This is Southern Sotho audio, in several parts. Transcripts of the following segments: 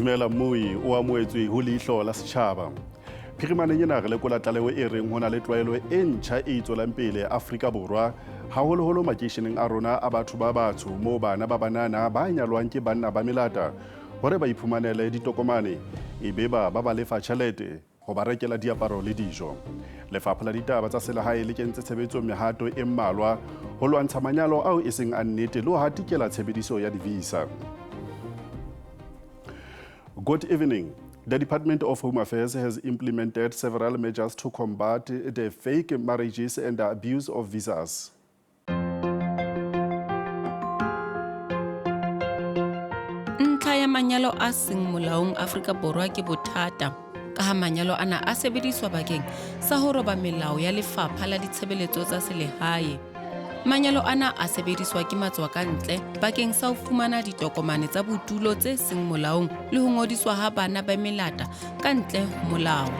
Dumela Mui o amoetswe ho leihlo la setjhaba. Phirimaneng ena re lekola tlaleho e reng hona le tlwaelo e ntjha e tswelang pele Afrika Borwa, haholoholo makeisheneng a rona a batho ba batsho moo bana ba banana ba nyalwang ke banna ba melata hore ba iphumanele ditokomane ebe ba lefa tjhelete ho ba rekela diaparo le dijo. Lefapha la ditaba tsa selehae le kentse tshebetso mehato e mmalwa ho lwantsha manyalo ao e seng a nnete le ho hatikela tshebediso ya divisa. Good evening. The Department of Home Affairs has implemented several measures to combat the fake marriages and the abuse of visas. Ntlha ya manyalo a seng molaong Afrika Borwa ke bothata ka ha manyalo ana a sebediswa bakeng sa ho roba melao ya Lefapha la Ditshebeletso tsa Selehae. Manyalo ana a sebediswa ke matswakantle bakeng sa ho fumana ditokomane tsa bodulo tse seng molaong le ho ngodiswa ha bana ba melata ka ntle ho molao.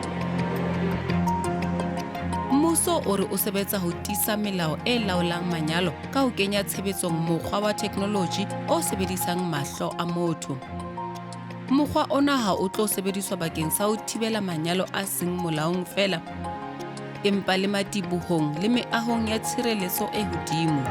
Mmuso o re o sebetsa ho tiisa melao e laolang manyalo ka ho kenya tshebetsong mokgwa wa technology o sebedisang mahlo a motho. Mokgwa ona ha o tlo sebediswa bakeng sa ho thibela manyalo a seng molaong fela, empa le madibohong le meahong ya tshireletso e hodimo.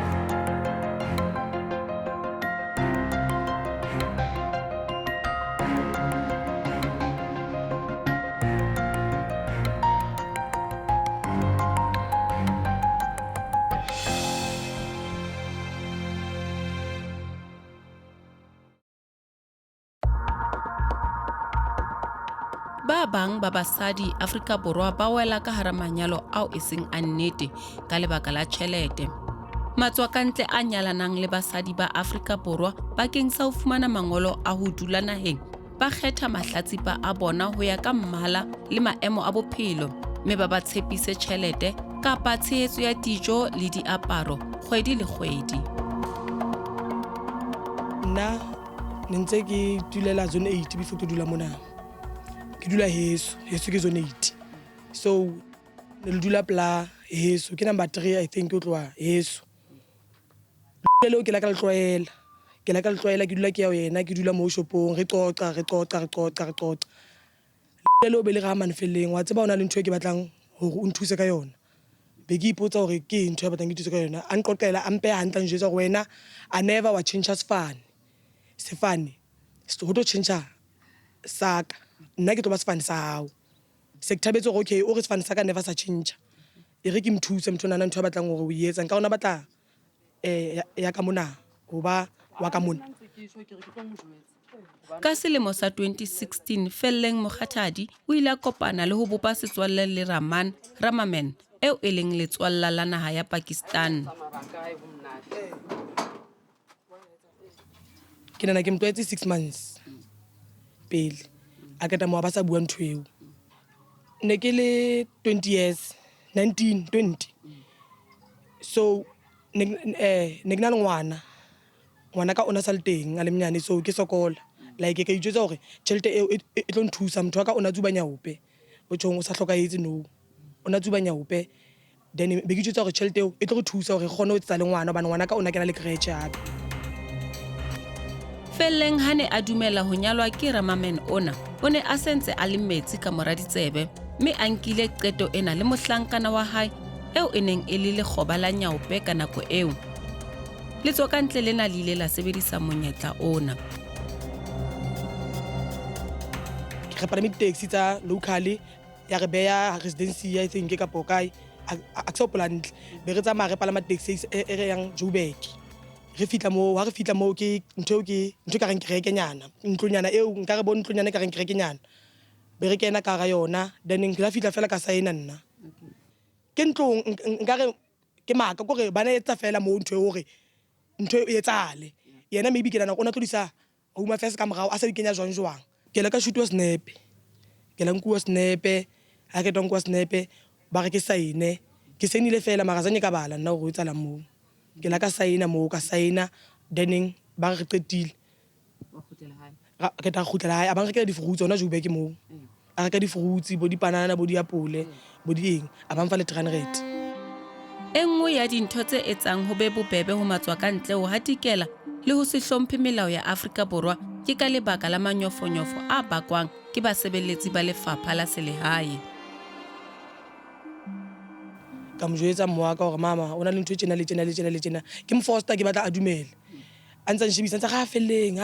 Ba bang ba basadi Afrika Borwa ba wela ka hara manyalo ao e seng a nnete ka lebaka la tjhelete. Matswakantle a nyalanang le basadi ba Afrika Borwa bakeng sa ho fumana mangolo a ho dula naheng ba kgetha mahlatsipa a bona ho ya ka mmala le maemo a bophelo, mme ba tshepise tjhelete kapa tshehetso ya dijo le diaparo kgwedi le kgwedi. Nna ntse ke dulela zone 8 before ke dula mona. Ke dula heso ke zone 8. So le dula pla heso ke number 3 I think o tloa heso. Lelo ke la ka tlwaela. Ke la ka tlwaela ke dula ke ya yena ke dula mo shopong re qoqa. Lelo be le ga manfelleng wa tseba ona le ntho e ke batlang hore o nthuse ka yona. Be ke ipotsa hore ke ntho e batlang ke thuse ka yona. A nqoqela a mpe hantla njwetsa hore wena a never wa change sefane. Ho tlo change saka. Nna ke tlo ba sefane sa hao. Se ke thabetse hore okay o re sefane sa ka never sa change. E re ke mthuse motho nana ntho a batlang hore o etsa nka ona batla ya ka mona ho ba wa ka mona. Ka selemo sa 2016 Felleng Mokhathadi o ile a kopana le ho bopa setswalle le Ramaman eo e leng letswalla la naha ya Pakistan. Ke nana ke mtlwaetse 6 months pele a keta mo ba sa bua ntho eo. Ne ke le 20 years 19 20. So ne na le ngwana ka ona sa le teng a le mnyane, so ke sokola like ke itjwetsa hore tjhelete eo e tlo nthusa motho wa ka ona tsuba nyaope o tjhong o sa hlokahetse no ona tsuba nyaope, then be ke itjwetsa hore tjhelete eo e tlo re thusa hore re kgone ho etsa le ngwana hobane ngwana ka ona kena le crèche hape. Felleng ha ne a dumela ho nyalwa ke Ramaman ona, o ne a sentse a le metsi ka mora ditsebe, mme a nkile qeto ena le mohlankana wa hae eo e neng e le lekgoba la nyaope ka nako eo. Letsokantle lena le ile la sebedisa monyetla ona. Re palame taxi tsa locally ya re beya residency I think ka Pokai a tso plantle be re tsamaya re palama taxi e re yang Joburg. Re fitla mo ke ntho ka reng kereke nyana ntlonyana eo nka re bona ntlonyana ka reng kereke nyana be re kena ka ga yona, then nka fitla fela ka saena nna ke ntlong nka re ke maka gore bana etsa fela mo ntho hore ntho e etsale yena maybe ke nana ona tlodisa Home Affairs ka morao a sa di kenya jwang. Ke la ka shootwa snap, ke la nkuwa snap ha ke tonkwa snap ba re ke saene ke senile fela magazane ka bala nna go etsala mo ke la ka saena mo ka saena, then ba re qetile ke ta khutlela hae a bang re ke di fruits ona Joburg mo a re ka di fruits bo di banana bo di apole bo di eng a bang fa le 300. Enngwe ya dintho tse etsang ho be bobebe ho matswakantle ho hatikela le ho se hlomphe melao ya Afrika Borwa ke ka lebaka la manyofonyofo a bakwang ke basebeletsi ba lefapha la selehae. Ka mo jwetsa moaka hore mama o na le ntho e tjena le tjena le tjena le tjena, ke mo foster ke batla a dumele. A ntse a nshebisa ntse ga felleng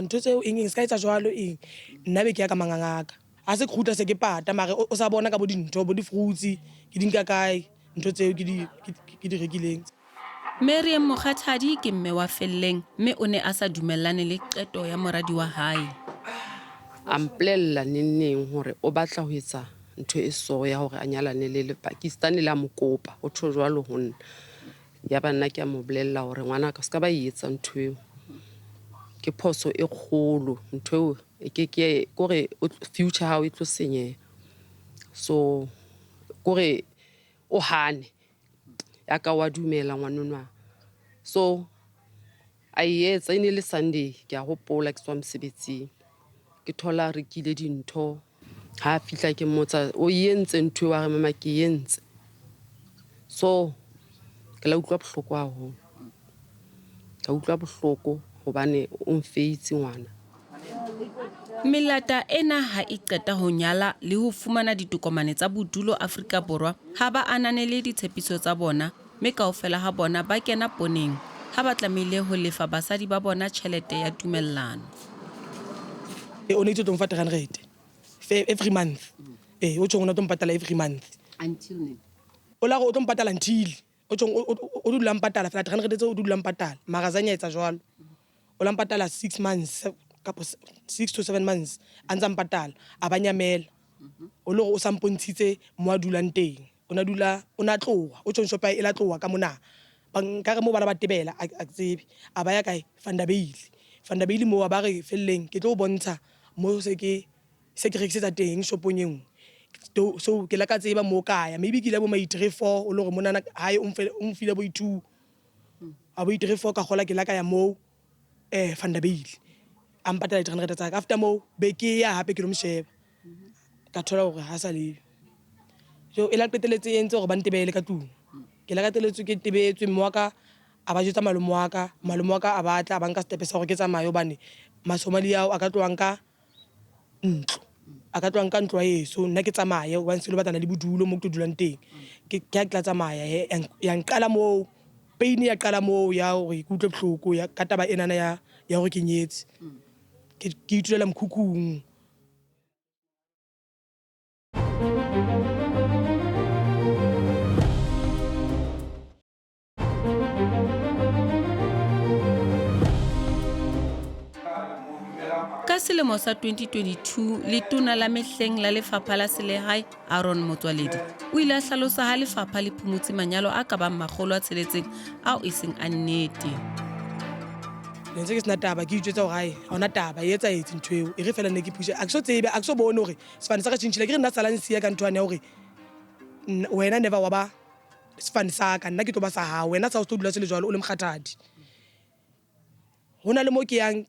ntho tseo eng se ka etsa jwalo eng, nna be ke ya ka mangangaka. A se kgutla se ke pata mare o sa bona ka bo dintho bo di-fruits ke di nka kae ntho tseo ke di rekileng. Mariam Mokgathadi ke mme wa Felleng, mme o ne a sa dumellane le qeto ya moradi wa hae. A mpolella neng hore o batla ho etsa ntho e so ya hore a nyalane le Pakistan la mokopa o tho jwalo ho nna. Ya ba nna ke a mo bolella hore ngwana ka ska ba etsa ntho eo. Ke phoso e kgolo ntho eo ke gore future ha o e tlo senyeha. So gore o hane ya ka wa dumela ngwanonwa. So a etsa ine le Sunday ke a hopola ke tswa mosebetsing. Ke thola re kile dintho ha fihla ke mmotsa o yentse ntho wa re mama ke yentse. So ke la utlwa bohloko haholo. Ka utlwa bohloko hobane o mfeitse ngwana. Melata ena ha e qeta ho nyala le ho fumana ditokomane tsa bodulo Afrika Borwa ha ba ananele ditshepiso tsa bona, mme kaofela ha bona ba kena poneng ha ba tlamehile ho lefa basadi ba bona tjhelete ya tumellano. O ne tlo mfa 300 every month. O tjong ona tlo mpatala every month. Until then. O la go o tlo mpatala until o tjong o dula mpatala fela 300 tse o dula mpatala. Magazanya etsa jwalo. O la mpatala 6 months kapo 6 to 7 months antsa mpatala a banyamela. O lo o sa mpontshitse mo a dulang teng. O na tloha o tjong shopa e la tloha ka mona. Ka re mo bana ba tebela a tsebe a baya kae Vanderbilt mo ba re Felleng ke tlo bontsha mo se ke rekisetsa teng shopong e nngwe. So ke la ka tseba mo kaya maybe ke la bo mai 3-4 o lo re mona hae o mfile bo 2 a bo 3-4 ka gola ke la ka ya mo Vanderbilt a mpatala 300 tsa ka. After mo be ke ya hape ke lo msheba ka thola hore ha sa le so e la qeteletse entse hore ba ntebele ka tlung. Ke la ka teletswe ke tebetswe moaka a ba jwetsa malome wa ka a batla a banka stepe sa hore ke tsamaye hobane Masomali ao a ka tloang ka ntlo a ka tloang ka ntlo a eso nna ke tsamaye hobane se lo batla le bodulo mo ke tlo dulang teng. Ke ya tla tsamaya ya nqala mo pain ya qala mo ya hore ke utlwe bohloko ya ka taba enana ya hore ke nyetse ke itulela mokhukhung. Ka selemo sa 2022 letona la mehleng la lefapha la selehae Aaron Motsoaledi o ile a hlalosa ha lefapha le phumutse manyalo a ka bang 600 ao e seng a nnete. Ne ntse ke sena taba ke itjwetsa hore hae ha ona taba e etsa ntho eo e re fela ne ke phushe a ke so tsebe a ke so bone hore sefane sa ka tshintshile ke re nna salang siya ka ntwana ya hore wena never wa ba sefane sa ka nna ke tlo ba sa hao wena sa o tlo dula se le jwalo o le Mokgathadi. Hona le mo ke yang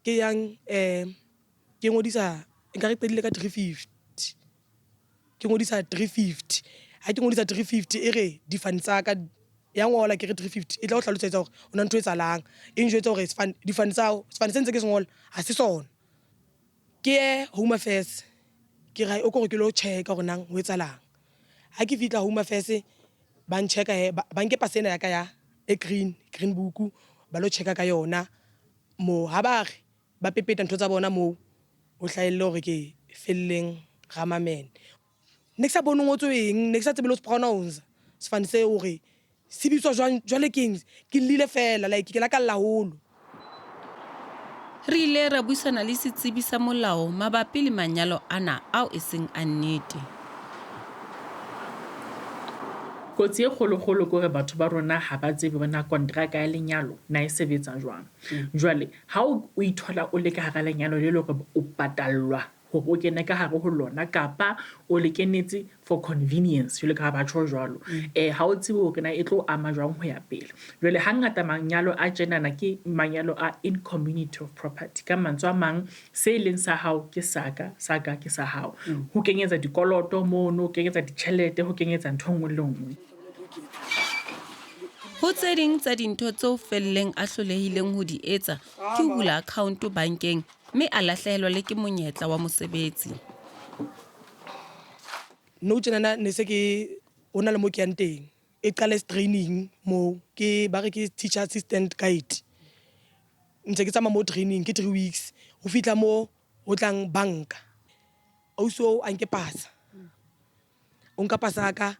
ke ngodisa nka re qedile ka 350 ke ngodisa 350 ha ke ngodisa 350 e re difane tsa ka ya ngola ke re 350 e tla o hlalosetsa hore ona ntho e tsalang e njwetsa hore difane tsao sefane se ntse ke se ngola ha se sona. Ke Home Affairs ke ra o ko ke lo check hore nang ho etsalang. Ha ke fitla Home Affairs ba ncheka ba nke pasena ya ka ya e green book ba lo checka ka yona mo ha ba re ba pepeta ntho tsa bona mo o hlaelle hore ke Felleng Ramamen. Ne ke sa bone ngotsweng ne ke sa tsebe lo pronounce sefane se hore se bitswa jwale keng ke lile fela like ke la ka laholo. Re ile ra buisana le setsebi sa molao mabapi le manyalo ana ao e seng a nnete. Kotsi e kgolo-kgolo gore batho ba rona ha ba tsebe bona kontraka ya lenyalo na e sebetsa jwang. Jwale ha o ithola o le ka hara lenyalo le lore o patallwa hore o kene ka hare ho lona kapa o le kenetse for convenience jwale ka ba tjho jwalo. Ha o tsebe hore na e tlo ama jwang ho ya pele. Jwale hangata manyalo a tjenana ke manyalo a in community of property ka mantswe a mang se leng sa hao ke saka ke sa hao. Ho kenyetsa dikoloto mono, ho kenyetsa ditjhelete, ho kenyetsa ntho nngwe le nngwe. Ho tse ding tsa dintho tseo Felleng a hlolehileng ho di etsa ke ho bula account bankeng mme a lahlehelwa le ke monyetla wa mosebetsi. No tjenana ne se ke o na le mo ke yang teng e qala training mo ke ba re ke teacher assistant guide ntse ke tsama mo training ke 3 weeks ho fitla mo o tlang banka also a nke pasa o nka pasa ka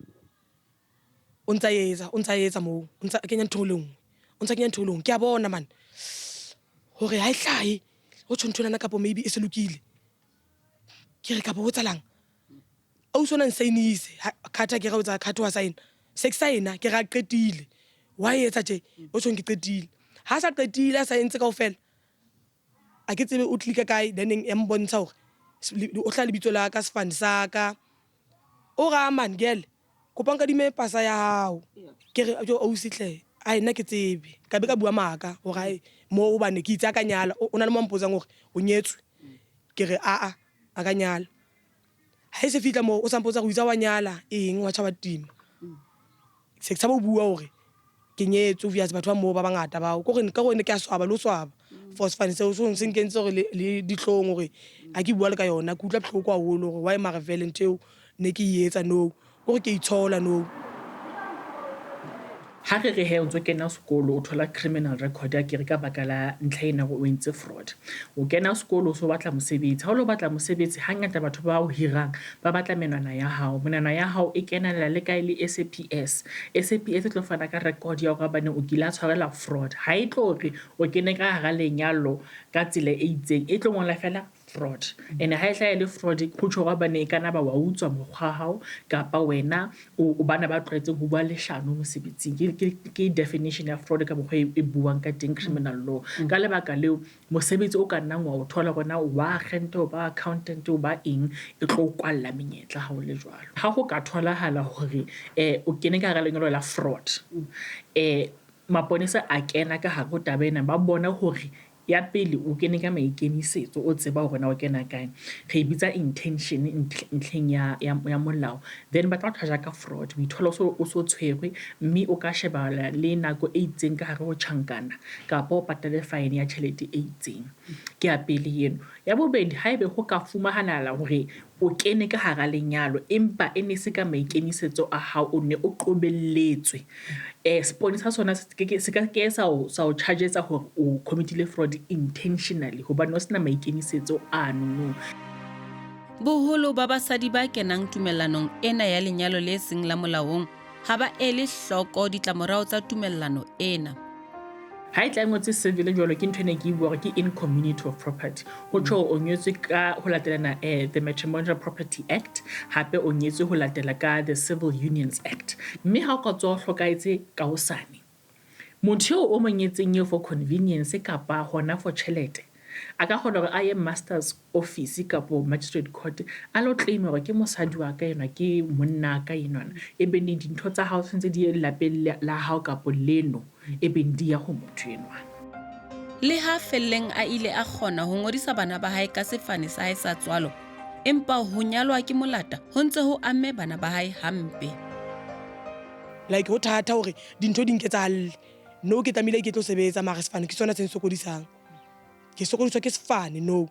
o ntsa etsa mo o ntsa kenya ntholong ke a bona man hore ha e hlahe o tshonthona ka po maybe e se lokile ke re ka bo tsalang o sona nsainise khatha ke ga o tsa khatho wa sign sexaina ke ga qetile wa etsa tje o tshong ke qetile ha sa qetile a sa entse kaofela a ke tsebe o tlika kae then e mbontsha hore o hla lebitso la ka sefane sa ka o ga man girl kopa nka dime pasa ya hao ke re o sihle ai nna ke tsebe ka be ka bua maka hore mo o bane ke itse ka nyala o na le mo mpotsang hore o nyetswe ke re a ka nyala ha se fitla mo o sampotsa go itsa wa nyala eng wa tshaba tima se tsaba bua hore ke nyetse o via batho ba mo ba bangata ba go re ka go ne ke a swaba lo swaba for sefane se o so se nkentse gore le ditlhong gore a ke bua le ka yona ke utla tlhoko a holo gore why mara valent eo ne ke etsa no gore ke itshola no ha re he o ntse kena sekolo o thola criminal record ya kere ka baka la ntlha ena go entse fraud o kena sekolo so batla mosebetsi ha o lo batla mosebetsi hangata batho ba o hirang ba batla menwana ya hao e kenela le kae le SAPS e tlo fana ka record ya go bana o kila tshwarela fraud ha e tlo re o kene ka ga lenyalo ka tsile e itseng e tlo ngola fela fraud ene ha e hlaile le fraud go tsho ga bana e kana ba wa utswa mokgwa hao kapa wena o bana ba tlwaetse go bua leshano mosebetsing ke definition ya fraud ka bokgwa e buang ka teng criminal law ka lebaka leo mosebetsi o ka nna wa o thola gona wa agent o ba accountant o ba eng e tlo kwalla menyetla ha o le jwalo ha go ka tholahala hore o kene ka ga lenyalo la fraud maponesa a kena ka ha go tabena ba bona hore ya pele o kene ka maikemisetso o tseba hore na o kena kae re bitsa intention ntlheng ya molao then ba tla tla ka fraud we thola o so tshwerwe mme o ka shebala le nako e itseng ka hare ho chankana kapa o patale fine ya tšhelete e itseng ke ya pele yeno ya bobedi ha ebe go ka fumahanala hore o kene ka hara lenyalo empa ene se ka maikemisetso a hao o ne o qobelletswe sponisa sona se ka ke sa o chargetsa hore o committile fraud intentionally hobane o sena maikemisetso ano boholo ba basadi ba kenang tumellanong ena ya lenyalo le seng la molaong ha ba ele hloko ditlamorao tsa tumellano ena ha e tla ngotse civil jwalo ke ntho ne ke bua ke in community of property ho tsho o nyetswe ka ho latelana the Matrimonial Property Act hape o nyetswe ho latela ka the Civil Unions Act mme ha o ka tswa hlokaetse ka hosane motho o monyetseng ye for convenience kapa hona for chelete a ka kgona gore a ye masters office kapo magistrate court a lo claim gore ke mosadi wa ka enwa ke monna ka enwa e be ne dintho tsa hao tshentse di lapeng la hao kapo leno e be di ya go motho enwa le ha felleng a ile a kgona ho ngodisa bana ba hae ka sefane sa hae sa tswalo empa ho nyalwa ke molata ho ntse ho amme bana ba hae hampe like ho thata hore dintho di nketsahalle no ke tamile ke tlo sebetsa mara sefane ke sona se nsokodisang ke sokodiswa ke sefane no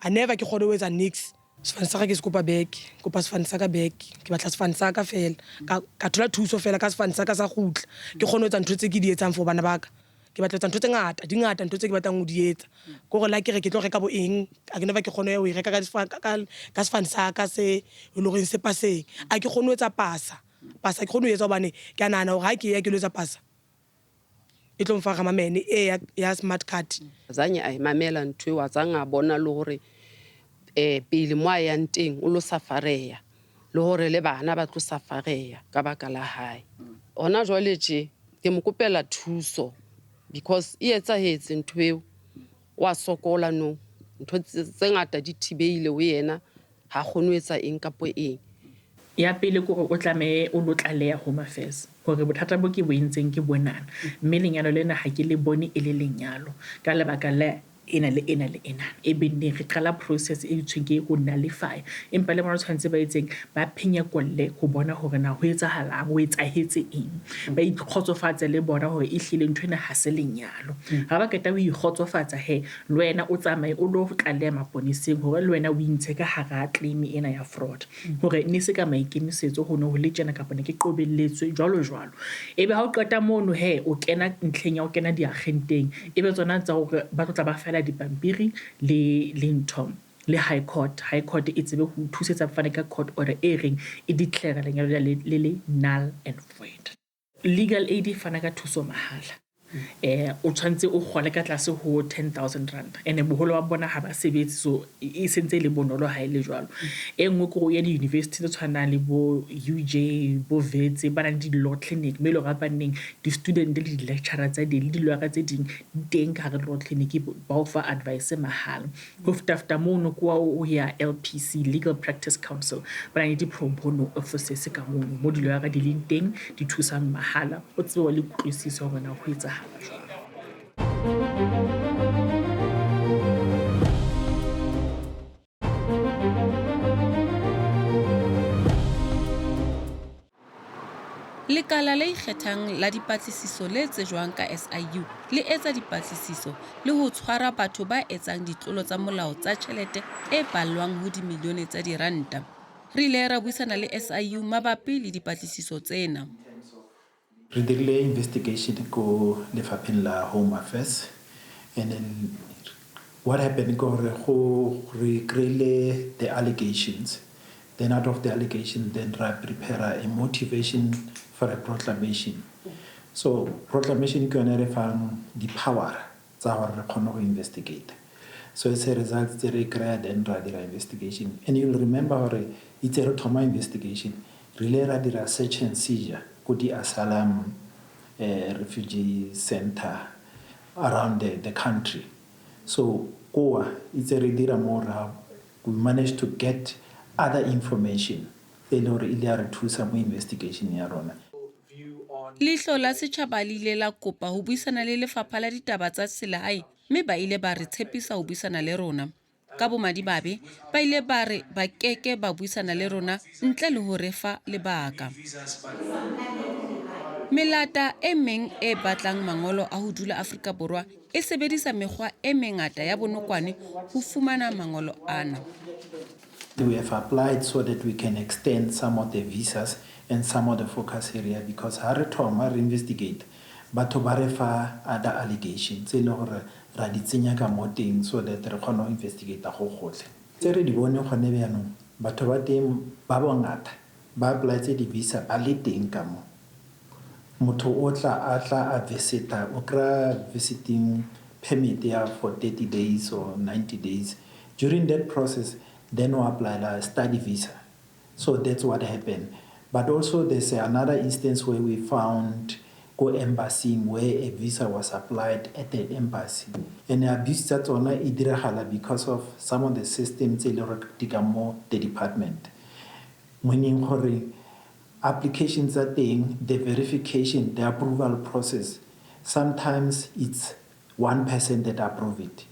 I never ke kgone ho etsa nix sefane sa ka ke se kopa back kopa sefane sa ka back ke batla sefane sa ka fela ka thola thuso fela ka sefane sa ka sa gutla ke kgone ho etsa ntho tse ke di etsang for bana ba ka ke batla ntho tse ngata ntho tse ke batlang ho di etsa go re la ke re ke tlo reka bo eng a ke never ke kgone ho e reka ka sefane sa ka se lo re se paseng a ke kgone ho etsa pasa ke kgone ho etsa hobane ke a nana hore ha ke ya ke lo etsa pasa e tlo mfa gamamene ya smart card zanye a mamela ntwe wa tsanga bona le hore pele mo a yang teng o lo safareya le hore le bana ba tlo safareya ka baka la hae ona jwale tje ke mo kopela thuso because e etsa hetse ntwe wa sokola no ntho tse ngata di thibeile o yena ha kgone etsa eng kapo eng ya pele go o tlame o lo tlaleya home affairs gore bothata bo ke bo entseng ke bonana mme lenyalo lena ha ke le bone e le lenyalo ka lebaka la ena le ena le ena e benne re qala process e itsweng ke go nullify empa le bona tshwantse ba etseng ba phenya kolle go bona hore na ho etsahalang o etsahetse eng ba ikgotsofatsa le bona hore e hlile ntho ena ha se lenyalo ha ba keta ho ikgotsofatsa le wena o tsamaye o lo tlaleha maponeseng hore le wena o intshe ka hara claim ena ya fraud hore ne se ka maikemisetso ho no ho le tjena kapa ne ke qobelletswe jwalo ebe ha o qeta mono o kena ntlheng ya o kena diagenteng ebe tsona tsa hore ba tla ba fela dipampiri le ntho le high court e tsebe ho thusetsa fane ka court order e reng e declare lenyalo le null and void. Legal aid fana ka thuso mahala o tshwantse o kgole ka tlase ho 10,000 rand ene boholo ba bona ha ba sebetse so e sentse le bonolo ha ile jwalo e nngwe go ya di university tse tshwanang le bo UJ bo Vets ba nang di law clinic me lo ga baneng di student le di lecturer tsa di le di lawyer tse ding teng ka re law clinic ba o fa advice mahala go fta mono kwa o ya LPC Legal Practice Council ba nang di pro bono offices ka mono mo di lawyer di leng teng di thusang mahala o tswe le kutlwisiso hore na ho etsa Lekala le ikgethang la dipatlisiso le tsejwang ka SIU le etsa dipatlisiso le ho tshwara batho ba etsang ditlolo tsa molao tsa tjhelete e ballwang ho dimilione tsa diranta. Re ile ra buisana le SIU mabapi le dipatlisiso tsena. Re dirile investigation ko lefapheng la Home Affairs and then what happened ko re create the allegations, then out of the allegation then ra prepare a motivation for a proclamation. So proclamation ke yone re fang di power tsa hore re kgone go investigate. So as a result re create then ra dira investigation and you'll remember hore it's a thoma investigation re ra dira search and seizure ko di asylum refugee center around the country. So it's a redira more we managed to get other information in order to some investigation ya rona. Leihlo la setjhaba le ile la kopa ho buisana le lefapha la ditaba tsa selehae mme ba ile ba re tshepisa ho buisana le rona. Ka bomadimabe ba ile ba re ba keke ba buisana le rona ntle le ho refa lebaka. Melata e meng e batlang mangolo a ho dula Afrika Borwa e sebedisa mekgwa e mengata ya bonokwane ho fumana mangolo ana. We have applied so that we can extend some of the visas and some of the focus area because hare thoma re investigate batho ba re fa other allegations le hore ra di tsenya ka moteng so that re kgone ho investigate go gotle. Tse re di bone gone byanong batho ba teng ba bongata ba apply tse di visa ba le teng ka mo motho o tla a visita o kra visiting permit ya for 30 days or 90 days. During that process then we apply a study visa. So that's what happened. But also there's another instance where we found go embassy where a visa was applied at the embassy. And the abuse that's on because of some of the systems more the department. Meaning applications are thing, the verification, the approval process, sometimes it's one person that approve it.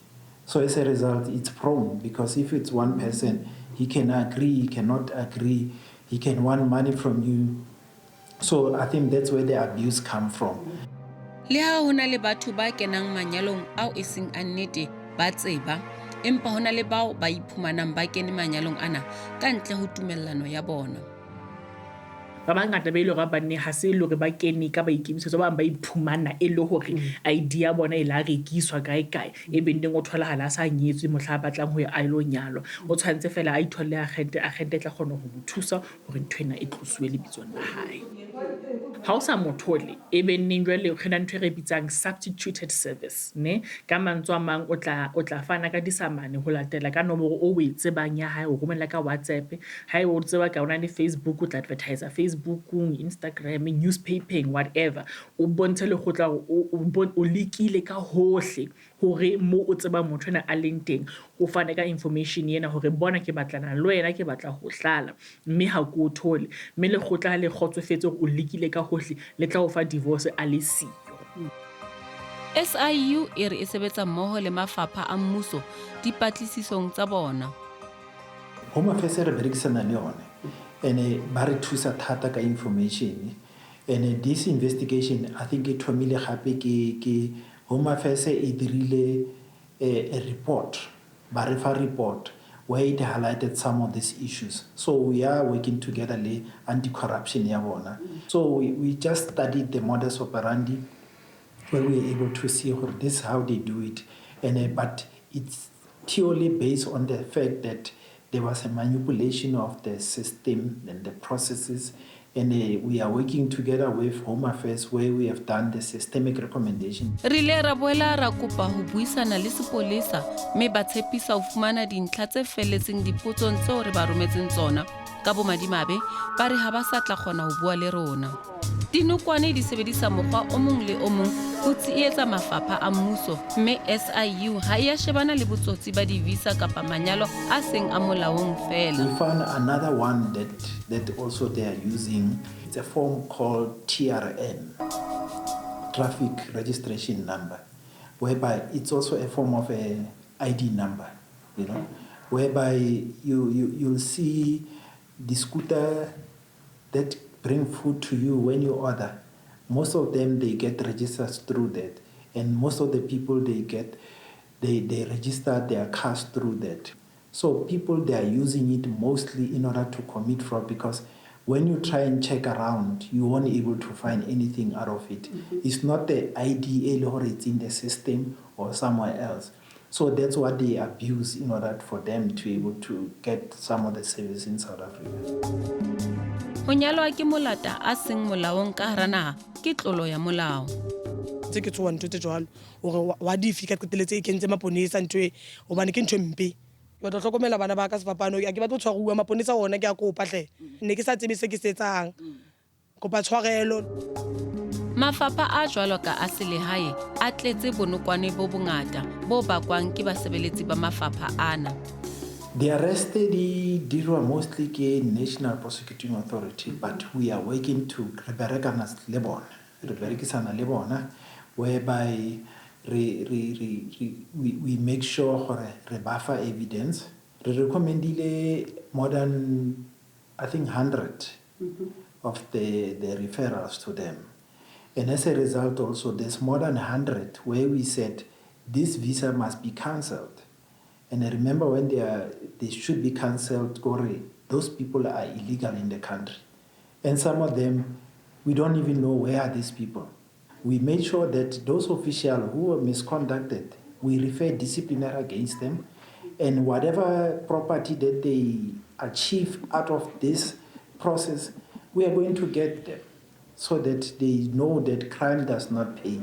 So as a result, it's prone because if it's one person, he can agree, he cannot agree, he can want money from you. So I think that's where the abuse come from. Le ha hona le batho ba kenang manyalong ao eseng a nnete ba tseba, empa hona le bao ba iphumanang ba kene manyalong ana ka ntle ho tumellano ya bona. Ba bangata ba ile ga banne ha se ile ba kene ka ba ikemisetso ba ba iphumana e le hore idea bona e la rekiswa kae e bendeng o thola hala sa nyetswe mohla batlang ho ya a ilo nyalo o tshwantse fela a ithole agente tla kgona ho thusa hore nthwena e tloswe le bitsong la hae. Ha o sa mothole e benneng jwale o khena ntwe re bitsang substituted service ne ka mantswe a mang o tla fana ka disamane ho latela ka nomoro o e tsebang ya hae o romela ka WhatsApp hae o tseba ka ona ni Facebook o tla advertiser Facebook, Instagram, newspapering, whatever. O bontshe le khotla o likile ka hohle hore mo o tseba motho ena a leng teng o fane ka information yena hore bona ke batlana le wena ke batla ho hlala mme ha ko thole mme le khotla le kgotsofetse hore o likile ka hohle le tla o fa divorce a le siyo. SIU e re e sebetsa mmoho le mafapha a mmuso dipatlisisong tsa bona. Home Affairs re berekisana le yone and ba re thusa thata ka information and this investigation I think it thomile gape ke Home Affairs e dirile a report, ba re fa report where it highlighted some of these issues. So we are working together le anti-corruption ya bona. So we just studied the modus operandi where we were able to see this is how they do it, and but it's purely based on the fact that there was a manipulation of the system and the processes, and we are working together with Home Affairs where we have done the systemic recommendation. Re ile ra boela ra kopa ho buisana le sepolesa mme ba tshepisa ho fumana dintlha tse felletseng dipotsong tseo re ba rometseng tsona ka bomadimabe ba re ha ba sa tla kgona ho bua le rona. Dinokwane di sebedisa mokgwa o mong le o mong ho tsietsa mafapha a mmuso mme SIU ha ya shebana le botsotsi ba divisa kapa manyalo a seng a molaong fela. We found another one that also they are using. It's a form called TRN, Traffic Registration Number, whereby it's also a form of an ID number, whereby you'll see the scooter that bring food to you when you order. Most of them, they get registered through that. And most of the people they register their cars through that. So people, they are using it mostly in order to commit fraud because when you try and check around, you won't be able to find anything out of it. It's not the ID or it's in the system or somewhere else. So that's what they abuse in order for them to be able to get some of the service in South Africa. Ho nyalwa ke molata a seng molaong ka hara naha ke tlolo ya molao. Tse ke tswa ntwe tse jwalo hore wa difi ka qeteletse e kentse maponesa ntwe hobane ke ntwe mpe. Ke batla hlokomela bana ba ka sefapano ke batla tshwaruwa maponesa ona ke a kopa hle. Ne ke sa tsebe se ke se etsang. Kopa tshwarelo. Mafapha a jwalo ka a selehae a tletse bonokwane bo bongata bo bakwang ke basebeletsi ba mafapha ana. The arrested dirwa mostly ke National Prosecuting Authority, but we are working to berekisana le bona, whereby we make sure re bafa evidence. Re recommendile more than I think 100 of the referrals to them. And as a result also there's more than 100 where we said this visa must be cancelled. And I remember when they should be cancelled, those people are illegal in the country. And some of them, we don't even know where are these people. We made sure that those officials who were misconducted, we refer disciplinary against them. And whatever property that they achieve out of this process, we are going to get them so that they know that crime does not pay.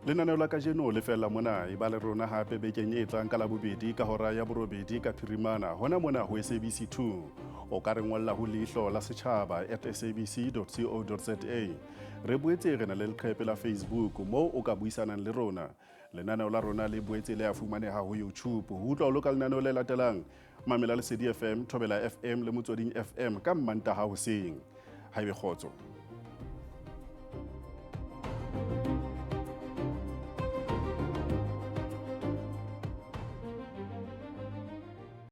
Lenaneo la kajeno le fela mona e ba le rona hape bekeng e tlang ka la bobedi ka hora ya borobedi ka phirimana hona mona ho SABC2 o ka re ngolla ho leihlo la setjhaba @sabc.co.za. Re boetse re na le leqephe la Facebook moo o ka buisanang le rona. Lenaneo la rona le boetse le a fumaneha ho YouTube. Ho utlwa o loka lenaneo le latelang mamela Lesedi FM, Thobela FM le Motsweding FM ka Mantaha hoseng. Haebe kgotso.